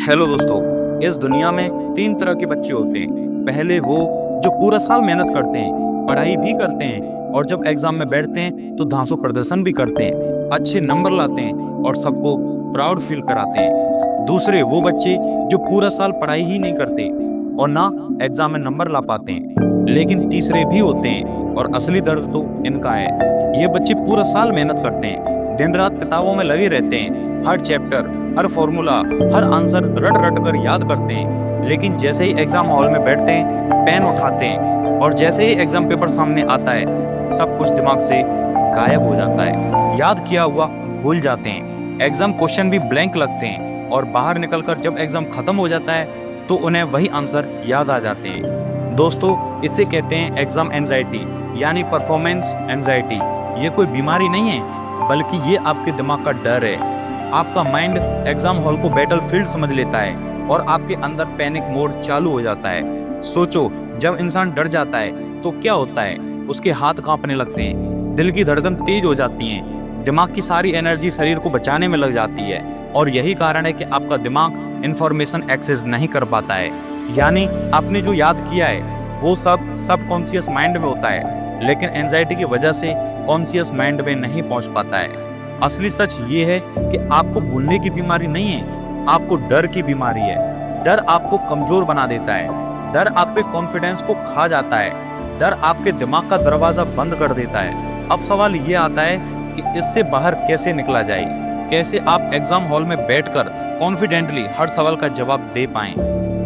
Hello दोस्तों। इस दुनिया में तीन तरह के बच्चे होते हैं। पहले वो जो पूरा साल मेहनत करते हैं, पढ़ाई भी करते हैं और जब एग्जाम में बैठते हैं तो धांसू प्रदर्शन भी करते हैं, अच्छे नंबर लाते हैं और सबको प्राउड फील कराते हैं। दूसरे वो बच्चे जो पूरा साल पढ़ाई ही नहीं करते और ना एग्जाम में नंबर ला पाते हैं। लेकिन तीसरे भी होते हैं और असली दर्द तो इनका है। ये बच्चे पूरा साल मेहनत करते हैं, दिन रात किताबों में लगे रहते हैं, हर चैप्टर, हर फॉर्मूला, हर आंसर रट रट कर याद करते हैं। लेकिन जैसे ही एग्जाम हॉल में बैठते हैं, पेन उठाते हैं और जैसे ही एग्जाम पेपर सामने आता है, सब कुछ दिमाग से गायब हो जाता है। याद किया हुआ भूल जाते हैं, एग्जाम क्वेश्चन भी ब्लैंक लगते हैं और बाहर निकलकर जब एग्जाम खत्म हो जाता है तो उन्हें वही आंसर याद आ जाते हैं। दोस्तों, इसे कहते हैं एग्जाम एंजाइटी यानी परफॉर्मेंस एंजाइटी। ये कोई बीमारी नहीं है, बल्कि ये आपके दिमाग का डर है। आपका माइंड एग्जाम हॉल को बैटलफील्ड समझ लेता है और आपके अंदर पैनिक मोड चालू हो जाता है। सोचो, जब इंसान डर जाता है तो क्या होता है? उसके हाथ कांपने लगते हैं, दिल की धड़कन तेज हो जाती है, दिमाग की सारी एनर्जी शरीर को बचाने में लग जाती है और यही कारण है कि आपका दिमाग इंफॉर्मेशन एक्सेस नहीं कर पाता है। यानी आपने जो याद किया है वो सब सबकॉन्शियस माइंड में होता है, लेकिन एंजाइटी की वजह से कॉन्शियस माइंड में नहीं पहुंच पाता है। असली सच ये है कि आपको भूलने की बीमारी नहीं है, आपको डर की बीमारी है। डर आपको कमजोर बना देता है, डर आपके कॉन्फिडेंस को खा जाता है, डर आपके दिमाग का दरवाजा बंद कर देता है। अब सवाल ये आता है कि इससे बाहर कैसे निकला जाए? कैसे आप एग्जाम हॉल में बैठकर कॉन्फिडेंटली हर सवाल का जवाब दे पाएं?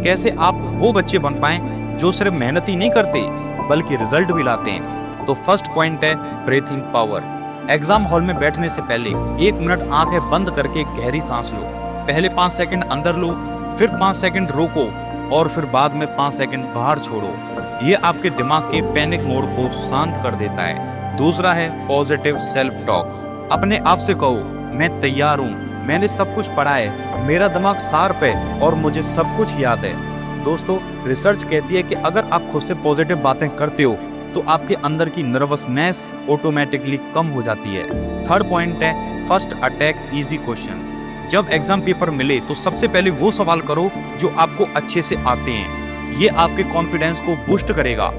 कैसे आप वो बच्चे बन पाएं जो सिर्फ मेहनत ही नहीं करते बल्कि रिजल्ट भी लाते हैं? तो फर्स्ट पॉइंट है ब्रीथिंग पावर। एग्जाम हॉल में बैठने से पहले 1 मिनट आंखें बंद करके गहरी सांस लो। पहले 5 सेकंड अंदर लो, फिर 5 सेकंड रोको और फिर बाद में 5 सेकंड बाहर छोड़ो। ये आपके दिमाग के पैनिक मोड को शांत कर देता है। दूसरा है पॉजिटिव सेल्फ टॉक। अपने आप से कहो, मैं तैयार हूँ, मैंने सब कुछ पढ़ा है, मेरा दिमाग शार्प है और मुझे सब कुछ याद है। दोस्तों, रिसर्च कहती है कि अगर आप खुद से पॉजिटिव बातें करते हो तो आपके अंदर की नर्वसनेस ऑटोमेटिकली कम हो जाती है। थर्ड पॉइंट है फर्स्ट अटैक इजी क्वेश्चन। जब एग्जाम पेपर मिले तो सबसे पहले वो सवाल करो जो आपको अच्छे से आते हैं। ये आपके कॉन्फिडेंस को बूस्ट करेगा।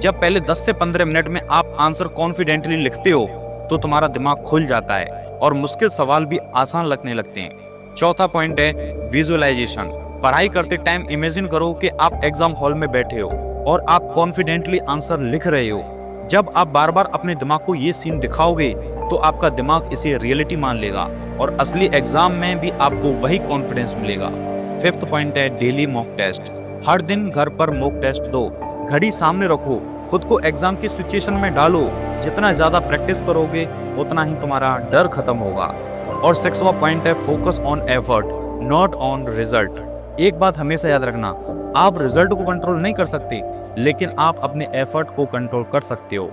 जब पहले 10 से 15 मिनट में आप आंसर कॉन्फिडेंटली लिखते हो तो तुम्हारा दिमाग खुल जाता है और मुश्किल सवाल भी आसान लगने लगते हैं। चौथा पॉइंट है विजुअलाइजेशन। पढ़ाई करते टाइम इमेजिन करो कि आप एग्जाम हॉल में बैठे हो और आप कॉन्फिडेंटली आंसर लिख रहे हो। जब आप बार बार अपने दिमाग को ये सीन दिखाओगे तो आपका दिमाग इसे रियलिटी मान लेगा और असली एग्जाम में भी आपको वही कॉन्फिडेंस मिलेगा। फिफ्थ पॉइंट है डेली मॉक टेस्ट। हर दिन घर पर मॉक टेस्ट दो, घड़ी सामने रखो, खुद को एग्जाम की सिचुएशन में डालो। जितना ज्यादा प्रैक्टिस करोगे उतना ही तुम्हारा डर खत्म होगा। और सिक्सवा पॉइंट है focus on effort not on result. एक बात हमेशा याद रखना, आप रिजल्ट को कंट्रोल नहीं कर सकते, लेकिन आप अपने एफर्ट को कंट्रोल कर सकते हो।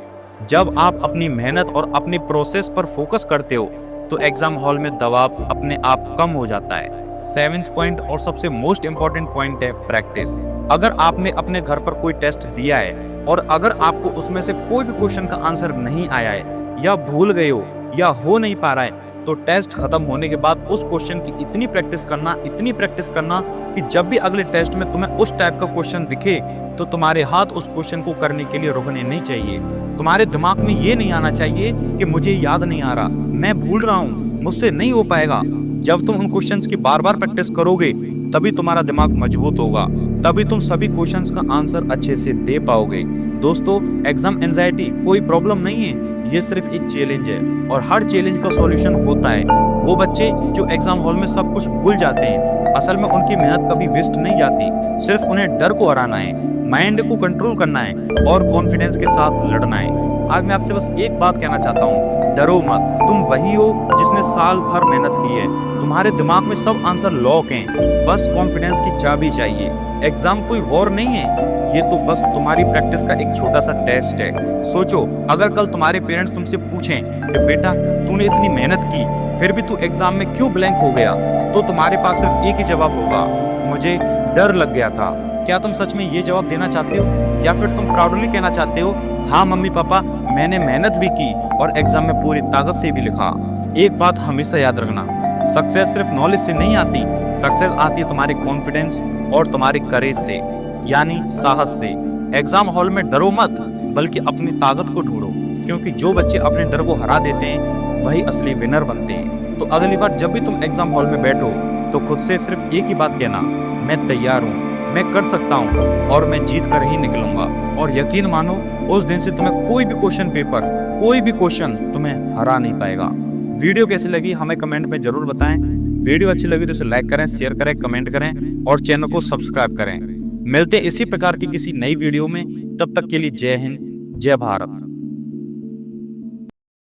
जब आप अपनी मेहनत और अपनी प्रोसेस पर फोकस करते हो तो एग्जाम हॉल में दबाव अपने आप कम हो जाता है। सेवेंथ पॉइंट और सबसे मोस्ट इंपॉर्टेंट पॉइंट है प्रैक्टिस। अगर आपने अपने घर पर कोई टेस्ट दिया है और अगर आपको उसमें से कोई भी क्वेश्चन का आंसर नहीं आया है या भूल गए हो या हो नहीं पा रहा है, तो टेस्ट खत्म होने के बाद उस क्वेश्चन की इतनी प्रैक्टिस करना कि जब भी अगले टेस्ट में तुम्हें उस टाइप का क्वेश्चन दिखे तो तुम्हारे हाथ उस क्वेश्चन को करने के लिए रुकने नहीं चाहिए। तुम्हारे दिमाग में ये नहीं आना चाहिए कि मुझे याद नहीं आ रहा, मैं भूल रहा हूँ, मुझसे नहीं हो पाएगा। जब तुम उन क्वेश्चंस की बार बार प्रैक्टिस करोगे तभी तुम्हारा दिमाग मजबूत होगा, तभी तुम सभी क्वेश्चंस का आंसर अच्छे से दे पाओगे। दोस्तों, एग्जाम एंजाइटी कोई प्रॉब्लम नहीं है, ये सिर्फ एक चैलेंज है और हर चैलेंज का सॉल्यूशन होता है। वो बच्चे जो एग्जाम हॉल में सब कुछ भूल जाते हैं, असल में उनकी मेहनत कभी वेस्ट नहीं जाती, सिर्फ उन्हें डर को हराना है, माइंड को कंट्रोल करना है और कॉन्फिडेंस के साथ लड़ना है। आज मैं आपसे बस एक बात कहना चाहता हूँ, डरो मत। तुम वही हो जिसने साल भर मेहनत की है, तुम्हारे दिमाग में सब आंसर लॉक हैं, बस कॉन्फिडेंस की चाबी चाहिए। एग्जाम कोई वॉर नहीं है, ये तो बस तुम्हारी प्रैक्टिस का एक छोटा सा टेस्ट है। सोचो, अगर कल तुम्हारे पेरेंट्स तुमसे पूछें कि बेटा तूने इतनी मेहनत की फिर भी तू एग्जाम में क्यों ब्लैंक हो गया, तो तुम्हारे पास सिर्फ एक ही जवाब होगा, मुझे डर लग गया था। क्या तुम सच में ये जवाब देना चाहते हो या फिर तुम प्राउडली कहना चाहते हो, हाँ मम्मी पापा मैंने मेहनत भी की और एग्जाम में पूरी ताकत से भी लिखा? एक बात हमेशा याद रखना, सक्सेस सिर्फ नॉलेज से नहीं आती, सक्सेस आती है तुम्हारे कॉन्फिडेंस और तुम्हारे करेज से, यानी साहस से। एग्जाम हॉल में डरो मत, बल्कि अपनी ताकत को ढूंढो, क्योंकि जो बच्चे अपने डर को हरा देते हैं वही असली विनर बनते हैं। तो अगली बार जब भी तुम एग्जाम हॉल में बैठो तो खुद से सिर्फ एक ही बात कहना, मैं तैयार हूँ, मैं कर सकता हूँ और मैं जीत कर ही निकलूंगा। और यकीन मानो, उस दिन से तुम्हें कोई भी क्वेश्चन पेपर, कोई भी क्वेश्चन तुम्हें हरा नहीं पाएगा। वीडियो कैसी लगी हमें कमेंट में जरूर बताएं। वीडियो अच्छी लगी तो इसे लाइक करें, शेयर करें, कमेंट करें और चैनल को सब्सक्राइब करें। मिलते हैं इसी प्रकार की किसी नई वीडियो में, तब तक के लिए जय हिंद, जय भारत।